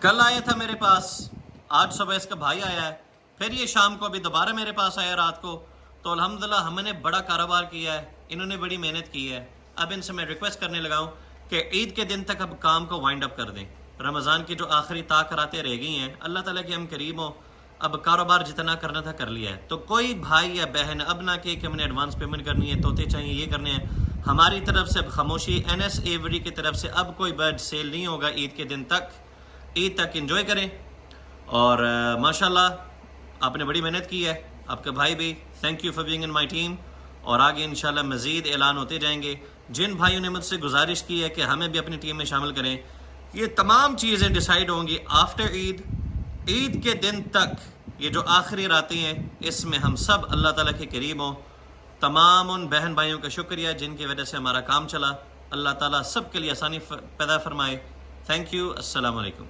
کل آیا تھا میرے پاس، آج صبح اس کا بھائی آیا ہے، پھر یہ شام کو ابھی دوبارہ میرے پاس آیا رات کو. تو الحمدللہ ہم نے بڑا کاروبار کیا ہے، انہوں نے بڑی محنت کی ہے. اب ان سے میں ریکویسٹ کرنے لگا ہوں کہ عید کے دن تک اب کام کو وائنڈ اپ کر دیں. رمضان کی جو آخری راتیں رہ گئی ہیں، اللہ تعالیٰ کے ہم قریب ہوں، اب کاروبار جتنا کرنا تھا کر لیا ہے. تو کوئی بھائی یا بہن اب نہ کہ ہم نے ایڈوانس پیمنٹ کرنی ہے، توتے چاہیے، یہ کرنے ہیں. ہماری طرف سے خاموشی، این ایس ایوری کی طرف سے اب کوئی برڈ سیل نہیں ہوگا عید کے دن تک. عید تک انجوائے کریں. اور ماشاءاللہ آپ نے بڑی محنت کی ہے، آپ کے بھائی بھی. Thank you for being in my team. اور آگے انشاءاللہ مزید اعلان ہوتے جائیں گے. جن بھائیوں نے مجھ سے گزارش کی ہے کہ ہمیں بھی اپنی ٹیم میں شامل کریں، یہ تمام چیزیں ڈیسائیڈ ہوں گی آفٹر عید. عید کے دن تک یہ جو آخری راتیں ہیں، اس میں ہم سب اللہ تعالیٰ کے قریب ہوں. تمام ان بہن بھائیوں کا شکریہ جن کی وجہ سے ہمارا کام چلا. اللہ تعالیٰ سب کے لیے آسانی پیدا فرمائے. Thank you. السلام علیکم.